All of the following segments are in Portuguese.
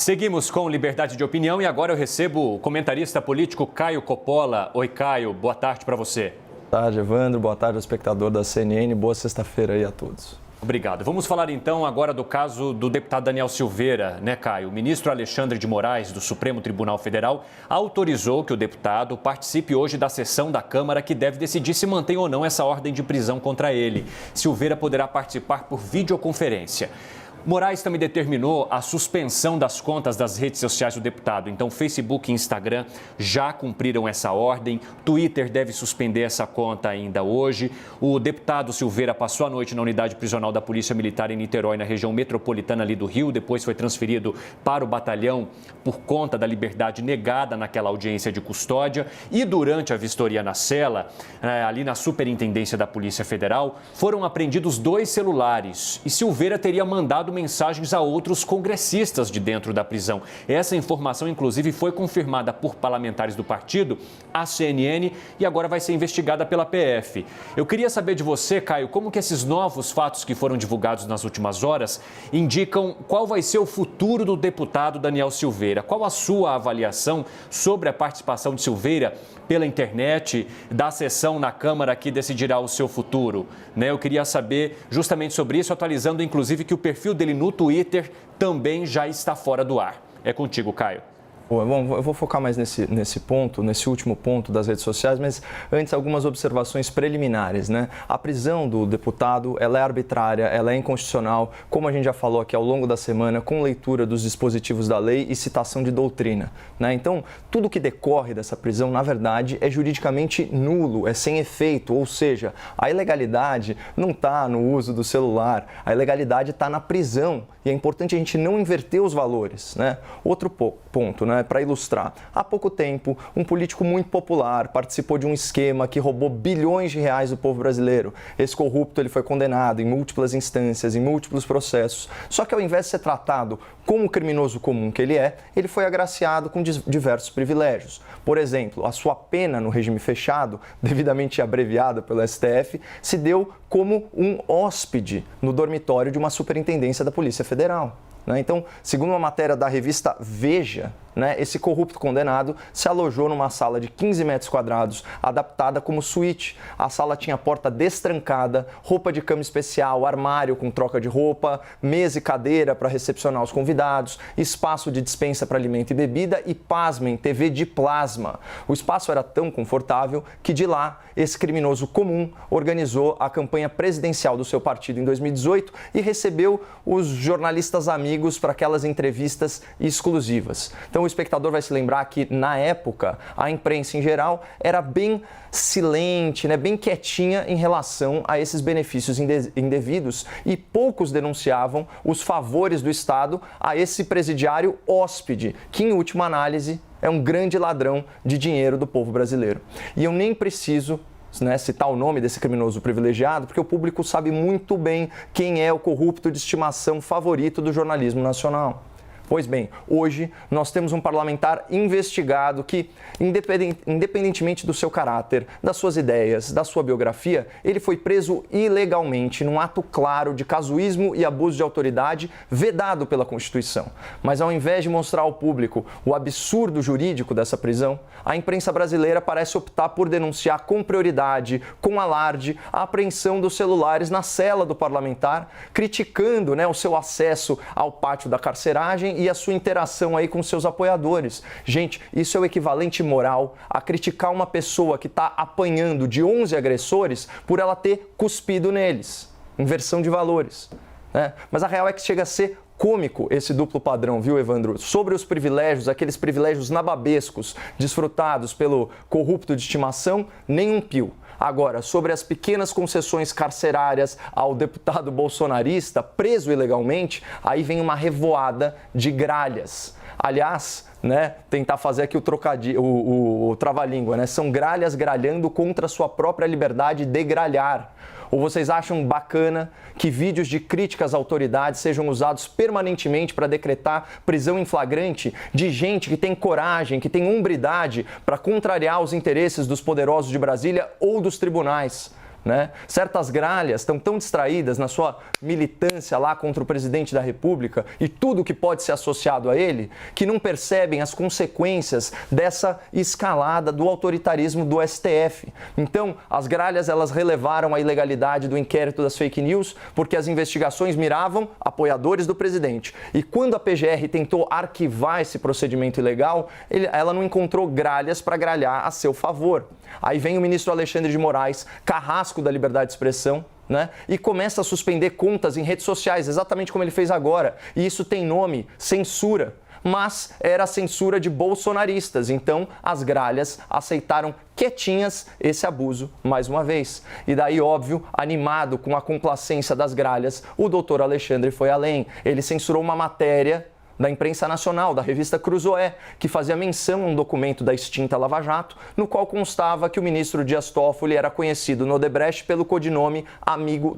Seguimos com liberdade de opinião e agora eu recebo o comentarista político Caio Coppola. Oi, Caio, boa tarde para você. Boa tarde, Evandro. Boa tarde, espectador da CNN. Boa sexta-feira aí a todos. Obrigado. Vamos falar então agora do caso do deputado Daniel Silveira, né, Caio? O ministro Alexandre de Moraes, do Supremo Tribunal Federal, autorizou que o deputado participe hoje da sessão da Câmara que deve decidir se mantém ou não essa ordem de prisão contra ele. Silveira poderá participar por videoconferência. Moraes também determinou a suspensão das contas das redes sociais do deputado. Então, Facebook e Instagram já cumpriram essa ordem. Twitter deve suspender essa conta ainda hoje. O deputado Silveira passou a noite na unidade prisional da Polícia Militar em Niterói, na região metropolitana ali do Rio. Depois foi transferido para o batalhão por conta da liberdade negada naquela audiência de custódia. E durante a vistoria na cela, ali na Superintendência da Polícia Federal, foram apreendidos 2 celulares. E Silveira teria mandado mensagens a outros congressistas de dentro da prisão. Essa informação, inclusive, foi confirmada por parlamentares do partido, a CNN, e agora vai ser investigada pela PF. Eu queria saber de você, Caio, como que esses novos fatos que foram divulgados nas últimas horas indicam qual vai ser o futuro do deputado Daniel Silveira. Qual a sua avaliação sobre a participação de Silveira pela internet, da sessão na Câmara que decidirá o seu futuro? Eu queria saber justamente sobre isso, atualizando inclusive que o perfil dele no Twitter também já está fora do ar. É contigo, Caio. Bom, eu vou focar mais nesse ponto, nesse último ponto das redes sociais, mas antes algumas observações preliminares, né? A prisão do deputado, ela é arbitrária, ela é inconstitucional, como a gente já falou aqui ao longo da semana, com leitura dos dispositivos da lei e citação de doutrina, né? Então, tudo que decorre dessa prisão, na verdade, é juridicamente nulo, é sem efeito, ou seja, a ilegalidade não está no uso do celular, a ilegalidade está na prisão e é importante a gente não inverter os valores, né? Outro ponto, né? Para ilustrar, há pouco tempo, um político muito popular participou de um esquema que roubou bilhões de reais do povo brasileiro. Esse corrupto ele foi condenado em múltiplas instâncias, em múltiplos processos. Só que ao invés de ser tratado como o criminoso comum que ele é, ele foi agraciado com diversos privilégios. Por exemplo, a sua pena no regime fechado, devidamente abreviada pelo STF, se deu como um hóspede no dormitório de uma superintendência da Polícia Federal. Então, segundo uma matéria da revista Veja, esse corrupto condenado se alojou numa sala de 15 metros quadrados, adaptada como suíte. A sala tinha porta destrancada, roupa de cama especial, armário com troca de roupa, mesa e cadeira para recepcionar os convidados, espaço de dispensa para alimento e bebida e, pasmem, TV de plasma. O espaço era tão confortável que de lá, esse criminoso comum organizou a campanha presidencial do seu partido em 2018 e recebeu os jornalistas amigos para aquelas entrevistas exclusivas. Então, o espectador vai se lembrar que, na época, a imprensa em geral era bem silente, bem quietinha em relação a esses benefícios indevidos e poucos denunciavam os favores do Estado a esse presidiário hóspede, que, em última análise, é um grande ladrão de dinheiro do povo brasileiro. E eu nem preciso citar o nome desse criminoso privilegiado, porque o público sabe muito bem quem é o corrupto de estimação favorito do jornalismo nacional. Pois bem, hoje nós temos um parlamentar investigado que, independentemente do seu caráter, das suas ideias, da sua biografia, ele foi preso ilegalmente num ato claro de casuísmo e abuso de autoridade vedado pela Constituição. Mas ao invés de mostrar ao público o absurdo jurídico dessa prisão, a imprensa brasileira parece optar por denunciar com prioridade, com alarde, a apreensão dos celulares na cela do parlamentar, criticando o seu acesso ao pátio da carceragem e a sua interação aí com seus apoiadores. Gente, isso é o equivalente moral a criticar uma pessoa que está apanhando de 11 agressores por ela ter cuspido neles. Inversão de valores. Mas a real é que chega a ser cômico esse duplo padrão, viu, Evandro? Sobre os privilégios, aqueles privilégios nababescos desfrutados pelo corrupto de estimação, nenhum pio. Agora, sobre as pequenas concessões carcerárias ao deputado bolsonarista preso ilegalmente, aí vem uma revoada de gralhas. Aliás, tentar fazer aqui o trava-língua, são gralhas gralhando contra a sua própria liberdade de gralhar. Ou vocês acham bacana que vídeos de críticas às autoridades sejam usados permanentemente para decretar prisão em flagrante de gente que tem coragem, que tem hombridade para contrariar os interesses dos poderosos de Brasília ou dos tribunais? né? Certas gralhas estão tão distraídas na sua militância lá contra o presidente da República e tudo que pode ser associado a ele, que não percebem as consequências dessa escalada do autoritarismo do STF. Então, as gralhas elas relevaram a ilegalidade do inquérito das fake news porque as investigações miravam apoiadores do presidente. E quando a PGR tentou arquivar esse procedimento ilegal, ela não encontrou gralhas para gralhar a seu favor. Aí vem o ministro Alexandre de Moraes, carrasco da liberdade de expressão, né? E começa a suspender contas em redes sociais, exatamente como ele fez agora. E isso tem nome, censura. Mas era a censura de bolsonaristas, então as gralhas aceitaram quietinhas esse abuso mais uma vez. E daí, óbvio, animado com a complacência das gralhas, o doutor Alexandre foi além. Ele censurou uma matéria da imprensa nacional, da revista Cruzoé, que fazia menção a um documento da extinta Lava Jato, no qual constava que o ministro Dias Toffoli era conhecido no Odebrecht pelo codinome amigo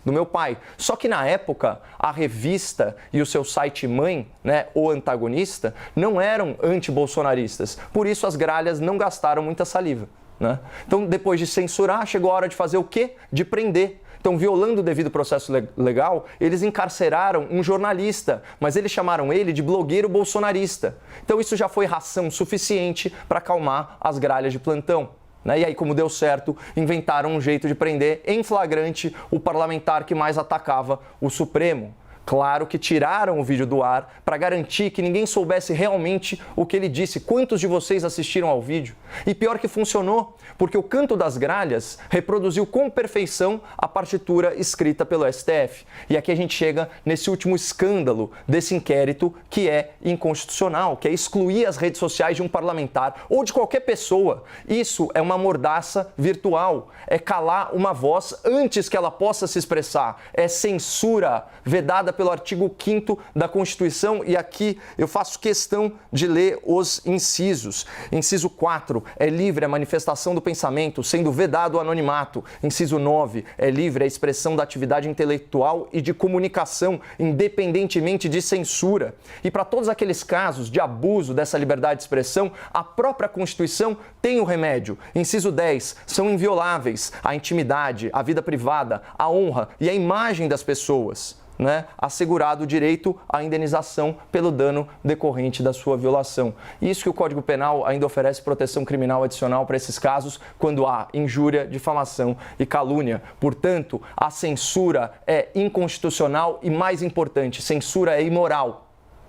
do meu pai. Só que na época, a revista e o seu site mãe, né, o Antagonista, não eram anti-bolsonaristas. Por isso as gralhas não gastaram muita saliva, né? Então, depois de censurar, chegou a hora de fazer o quê? De prender. Então, violando o devido processo legal, eles encarceraram um jornalista, mas eles chamaram ele de blogueiro bolsonarista. Então, isso já foi ração suficiente para acalmar as gralhas de plantão, né? E aí, como deu certo, inventaram um jeito de prender em flagrante o parlamentar que mais atacava o Supremo. Claro que tiraram o vídeo do ar para garantir que ninguém soubesse realmente o que ele disse. Quantos de vocês assistiram ao vídeo? E pior que funcionou, porque o Canto das Gralhas reproduziu com perfeição a partitura escrita pelo STF. E aqui a gente chega nesse último escândalo desse inquérito que é inconstitucional, que é excluir as redes sociais de um parlamentar ou de qualquer pessoa. Isso é uma mordaça virtual, é calar uma voz antes que ela possa se expressar, é censura vedada pelo artigo 5º da Constituição, e aqui eu faço questão de ler os incisos. Inciso 4, é livre a manifestação do pensamento, sendo vedado o anonimato. Inciso 9, é livre a expressão da atividade intelectual e de comunicação, independentemente de censura. E para todos aqueles casos de abuso dessa liberdade de expressão, a própria Constituição tem o remédio. Inciso 10, são invioláveis a intimidade, a vida privada, a honra e a imagem das pessoas, né, assegurado o direito à indenização pelo dano decorrente da sua violação. Isso que o Código Penal ainda oferece proteção criminal adicional para esses casos quando há injúria, difamação e calúnia. Portanto, a censura é inconstitucional e, mais importante, censura é imoral.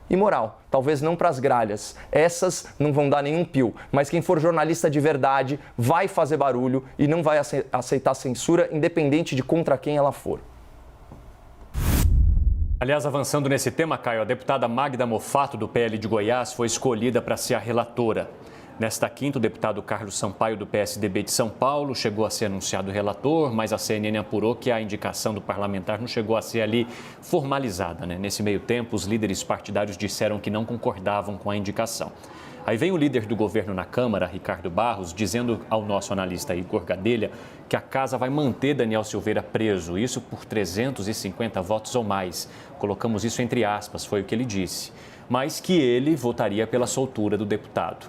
Imoral, talvez não para as gralhas, essas não vão dar nenhum pio, mas quem for jornalista de verdade vai fazer barulho e não vai aceitar censura, independente de contra quem ela for. Aliás, avançando nesse tema, Caio, a deputada Magda Mofato, do PL de Goiás, foi escolhida para ser a relatora. Nesta quinta, o deputado Carlos Sampaio, do PSDB de São Paulo, chegou a ser anunciado relator, mas a CNN apurou que a indicação do parlamentar não chegou a ser ali formalizada, né? Nesse meio tempo, os líderes partidários disseram que não concordavam com a indicação. Aí vem o líder do governo na Câmara, Ricardo Barros, dizendo ao nosso analista Igor Gadelha que a casa vai manter Daniel Silveira preso, isso por 350 votos ou mais. Colocamos isso entre aspas, foi o que ele disse, mas que ele votaria pela soltura do deputado.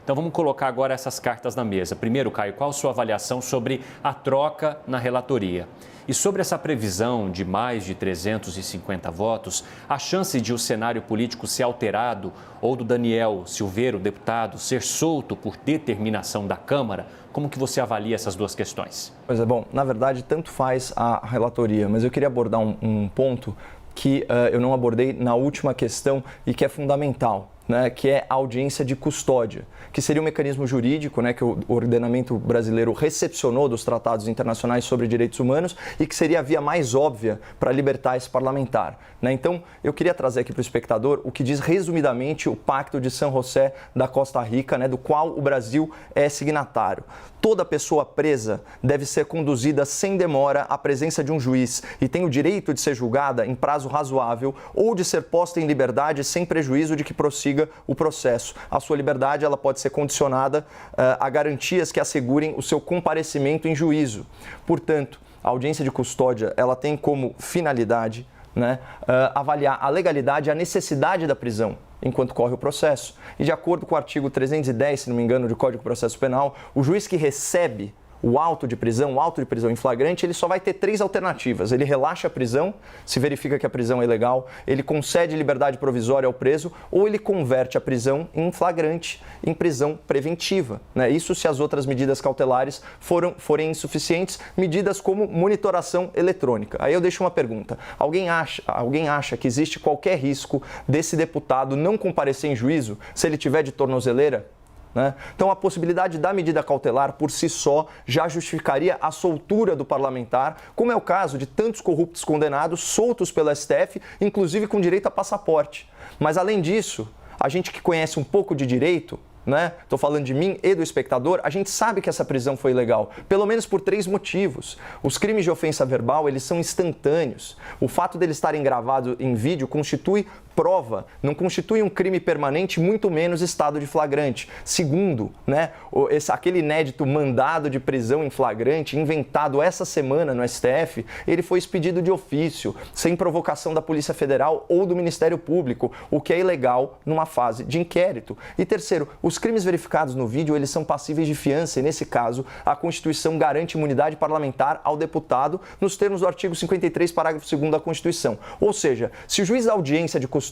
Então vamos colocar agora essas cartas na mesa. Primeiro, Caio, qual a sua avaliação sobre a troca na relatoria? E sobre essa previsão de mais de 350 votos, a chance de o cenário político ser alterado ou do Daniel Silveira, o deputado, ser solto por determinação da Câmara, como que você avalia essas duas questões? Pois é, bom, na verdade, tanto faz a relatoria, mas eu queria abordar um ponto que eu não abordei na última questão e que é fundamental, né, que é a audiência de custódia, que seria um mecanismo jurídico, né, que o ordenamento brasileiro recepcionou dos tratados internacionais sobre direitos humanos e que seria a via mais óbvia para libertar esse parlamentar, né? Então, eu queria trazer aqui para o espectador o que diz resumidamente o Pacto de San José da Costa Rica, né, do qual o Brasil é signatário. Toda pessoa presa deve ser conduzida sem demora à presença de um juiz e tem o direito de ser julgada em prazo razoável ou de ser posta em liberdade sem prejuízo de que prossiga o processo. A sua liberdade ela pode ser condicionada a garantias que assegurem o seu comparecimento em juízo. Portanto, a audiência de custódia ela tem como finalidade, né, avaliar a legalidade e a necessidade da prisão enquanto corre o processo. E de acordo com o artigo 310, se não me engano, do Código de Processo Penal, o juiz que recebe o auto de prisão em flagrante, ele só vai ter 3 alternativas. Ele relaxa a prisão, se verifica que a prisão é ilegal, ele concede liberdade provisória ao preso ou ele converte a prisão em flagrante, em prisão preventiva, né? Isso se as outras medidas cautelares forem insuficientes, medidas como monitoração eletrônica. Aí eu deixo uma pergunta. Alguém acha que existe qualquer risco desse deputado não comparecer em juízo se ele tiver de tornozeleira? Né? Então, a possibilidade da medida cautelar por si só já justificaria a soltura do parlamentar, como é o caso de tantos corruptos condenados soltos pelo STF, inclusive com direito a passaporte. Mas, além disso, a gente que conhece um pouco de direito, né? Estou falando de mim e do espectador, a gente sabe que essa prisão foi ilegal, pelo menos por 3 motivos. Os crimes de ofensa verbal, eles são instantâneos. O fato deles estarem gravados em vídeo constitui prova, não constitui um crime permanente, muito menos estado de flagrante. Segundo, né, aquele inédito mandado de prisão em flagrante, inventado essa semana no STF, ele foi expedido de ofício, sem provocação da Polícia Federal ou do Ministério Público, o que é ilegal numa fase de inquérito. E terceiro, os crimes verificados no vídeo, eles são passíveis de fiança e, nesse caso, a Constituição garante imunidade parlamentar ao deputado nos termos do artigo 53, parágrafo 2º da Constituição. Ou seja, se o juiz da audiência de custódia,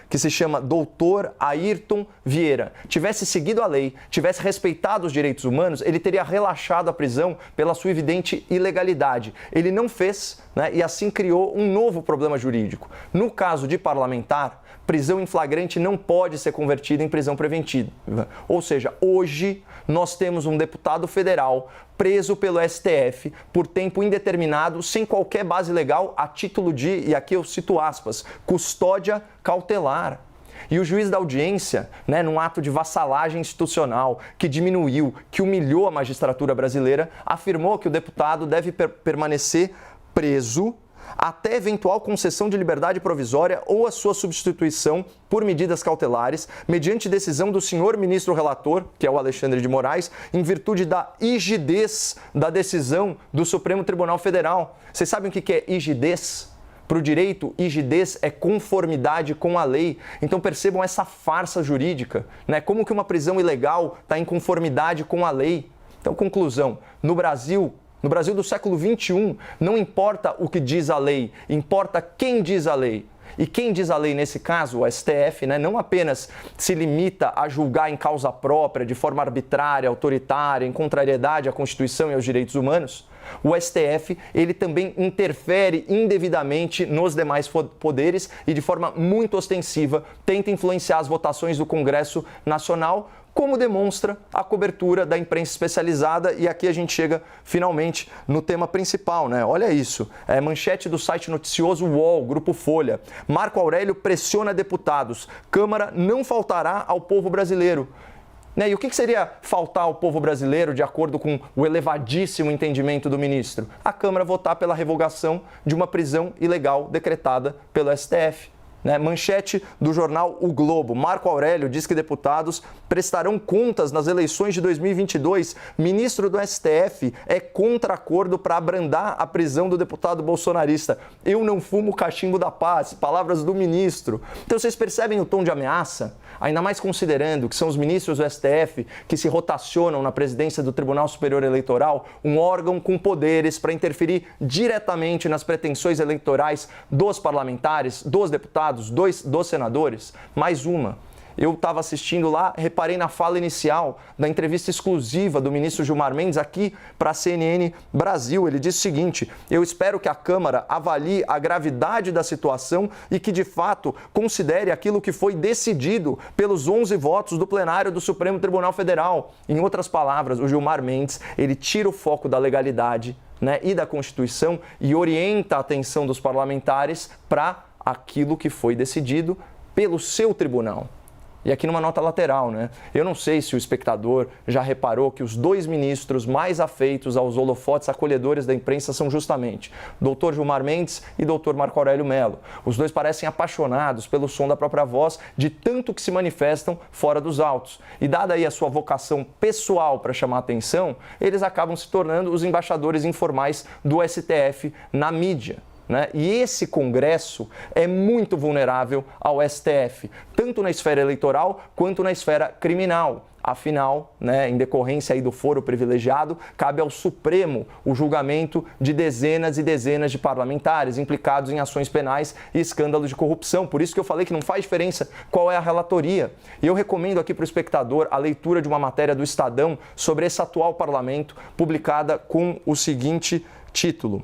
que se chama Dr. Ayrton Vieira, tivesse seguido a lei, tivesse respeitado os direitos humanos, ele teria relaxado a prisão pela sua evidente ilegalidade. Ele não fez, né, e assim criou um novo problema jurídico. No caso de parlamentar, prisão em flagrante não pode ser convertida em prisão preventiva. Ou seja, hoje nós temos um deputado federal preso pelo STF por tempo indeterminado, sem qualquer base legal, a título de, e aqui eu cito aspas, custódia cautelar. E o juiz da audiência, né, num ato de vassalagem institucional, que diminuiu, que humilhou a magistratura brasileira, afirmou que o deputado deve permanecer preso até eventual concessão de liberdade provisória ou a sua substituição por medidas cautelares, mediante decisão do senhor ministro relator, que é o Alexandre de Moraes, em virtude da rigidez da decisão do Supremo Tribunal Federal. Vocês sabem o que é rigidez? Para o direito, rigidez é conformidade com a lei. Então percebam essa farsa jurídica, né? Como que uma prisão ilegal está em conformidade com a lei? Então, conclusão, no Brasil do século XXI, não importa o que diz a lei, importa quem diz a lei. E quem diz a lei nesse caso, o STF, né, não apenas se limita a julgar em causa própria, de forma arbitrária, autoritária, em contrariedade à Constituição e aos direitos humanos, o STF ele também interfere indevidamente nos demais poderes e de forma muito ostensiva tenta influenciar as votações do Congresso Nacional, como demonstra a cobertura da imprensa especializada. E aqui a gente chega finalmente no tema principal, né? Olha isso, manchete do site noticioso UOL, Grupo Folha. Marco Aurélio pressiona deputados, Câmara não faltará ao povo brasileiro. Né? E o que seria faltar ao povo brasileiro, de acordo com o elevadíssimo entendimento do ministro? A Câmara votar pela revogação de uma prisão ilegal decretada pelo STF. Né? Manchete do jornal O Globo. Marco Aurélio diz que deputados prestarão contas nas eleições de 2022. Ministro do STF é contra acordo para abrandar a prisão do deputado bolsonarista. Eu não fumo cachimbo da paz. Palavras do ministro. Então vocês percebem o tom de ameaça? Ainda mais considerando que são os ministros do STF que se rotacionam na presidência do Tribunal Superior Eleitoral, um órgão com poderes para interferir diretamente nas pretensões eleitorais dos parlamentares, dos deputados, dos senadores. Mais uma. Eu estava assistindo lá, reparei na fala inicial da entrevista exclusiva do ministro Gilmar Mendes aqui para a CNN Brasil. Ele disse o seguinte: eu espero que a Câmara avalie a gravidade da situação e que, de fato, considere aquilo que foi decidido pelos 11 votos do plenário do Supremo Tribunal Federal. Em outras palavras, o Gilmar Mendes, ele tira o foco da legalidade, né, e da Constituição e orienta a atenção dos parlamentares para aquilo que foi decidido pelo seu tribunal. E aqui numa nota lateral, né? Eu não sei se o espectador já reparou que os 2 ministros mais afeitos aos holofotes acolhedores da imprensa são justamente Dr. Gilmar Mendes e Dr. Marco Aurélio Mello. Os dois parecem apaixonados pelo som da própria voz, de tanto que se manifestam fora dos autos. E dada aí a sua vocação pessoal para chamar atenção, eles acabam se tornando os embaixadores informais do STF na mídia. Né? E esse Congresso é muito vulnerável ao STF, tanto na esfera eleitoral quanto na esfera criminal. Afinal, né, em decorrência aí do foro privilegiado, cabe ao Supremo o julgamento de dezenas e dezenas de parlamentares implicados em ações penais e escândalos de corrupção. Por isso que eu falei que não faz diferença qual é a relatoria. E eu recomendo aqui para o espectador a leitura de uma matéria do Estadão sobre esse atual parlamento, publicada com o seguinte título: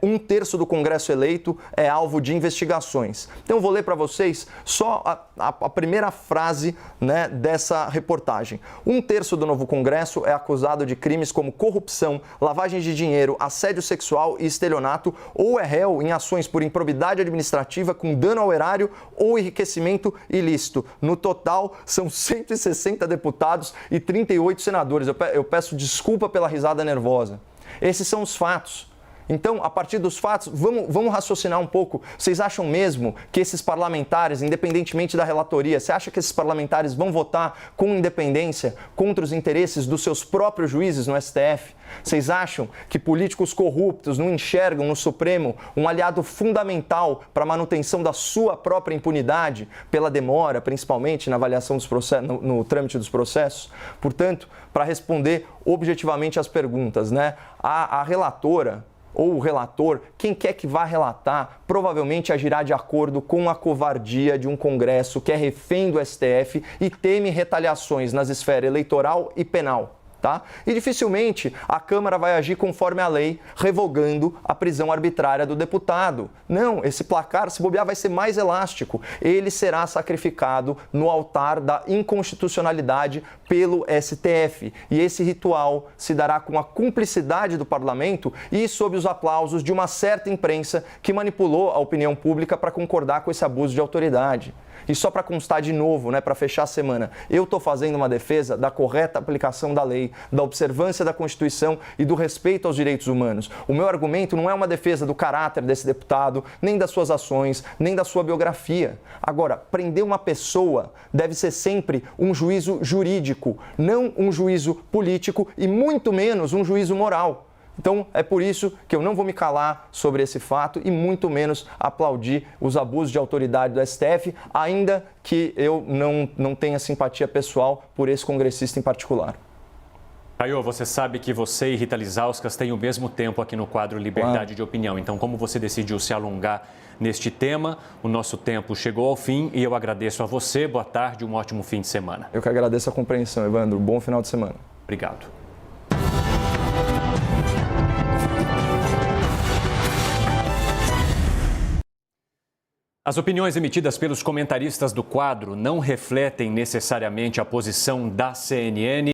1/3 do Congresso eleito é alvo de investigações. Então eu vou ler para vocês só a primeira frase, né, dessa reportagem. 1/3 do novo Congresso é acusado de crimes como corrupção, lavagem de dinheiro, assédio sexual e estelionato, ou é réu em ações por improbidade administrativa com dano ao erário ou enriquecimento ilícito. No total, são 160 deputados e 38 senadores. Eu peço desculpa pela risada nervosa. Esses são os fatos. Então, a partir dos fatos, vamos raciocinar um pouco. Vocês acham mesmo que esses parlamentares, independentemente da relatoria, você acha que esses parlamentares vão votar com independência contra os interesses dos seus próprios juízes no STF? Vocês acham que políticos corruptos não enxergam no Supremo um aliado fundamental para a manutenção da sua própria impunidade, pela demora, principalmente na avaliação dos processos, no trâmite dos processos? Portanto, para responder objetivamente às perguntas, né, a relatora ou o relator, quem quer que vá relatar, provavelmente agirá de acordo com a covardia de um Congresso que é refém do STF e teme retaliações nas esferas eleitoral e penal. Tá? E dificilmente a Câmara vai agir conforme a lei, revogando a prisão arbitrária do deputado. Não, esse placar, se bobear, vai ser mais elástico. Ele será sacrificado no altar da inconstitucionalidade pelo STF. E esse ritual se dará com a cumplicidade do parlamento e sob os aplausos de uma certa imprensa que manipulou a opinião pública para concordar com esse abuso de autoridade. E só para constar de novo, né, para fechar a semana, eu estou fazendo uma defesa da correta aplicação da lei, da observância da Constituição e do respeito aos direitos humanos. O meu argumento não é uma defesa do caráter desse deputado, nem das suas ações, nem da sua biografia. Agora, prender uma pessoa deve ser sempre um juízo jurídico, não um juízo político e muito menos um juízo moral. Então, é por isso que eu não vou me calar sobre esse fato e muito menos aplaudir os abusos de autoridade do STF, ainda que eu não tenha simpatia pessoal por esse congressista em particular. Caio, você sabe que você e Rita Lizauskas têm o mesmo tempo aqui no quadro Liberdade de Opinião. Então, como você decidiu se alongar neste tema, o nosso tempo chegou ao fim e eu agradeço a você. Boa tarde, um ótimo fim de semana. Eu que agradeço a compreensão, Evandro. Bom final de semana. Obrigado. As opiniões emitidas pelos comentaristas do quadro não refletem necessariamente a posição da CNN.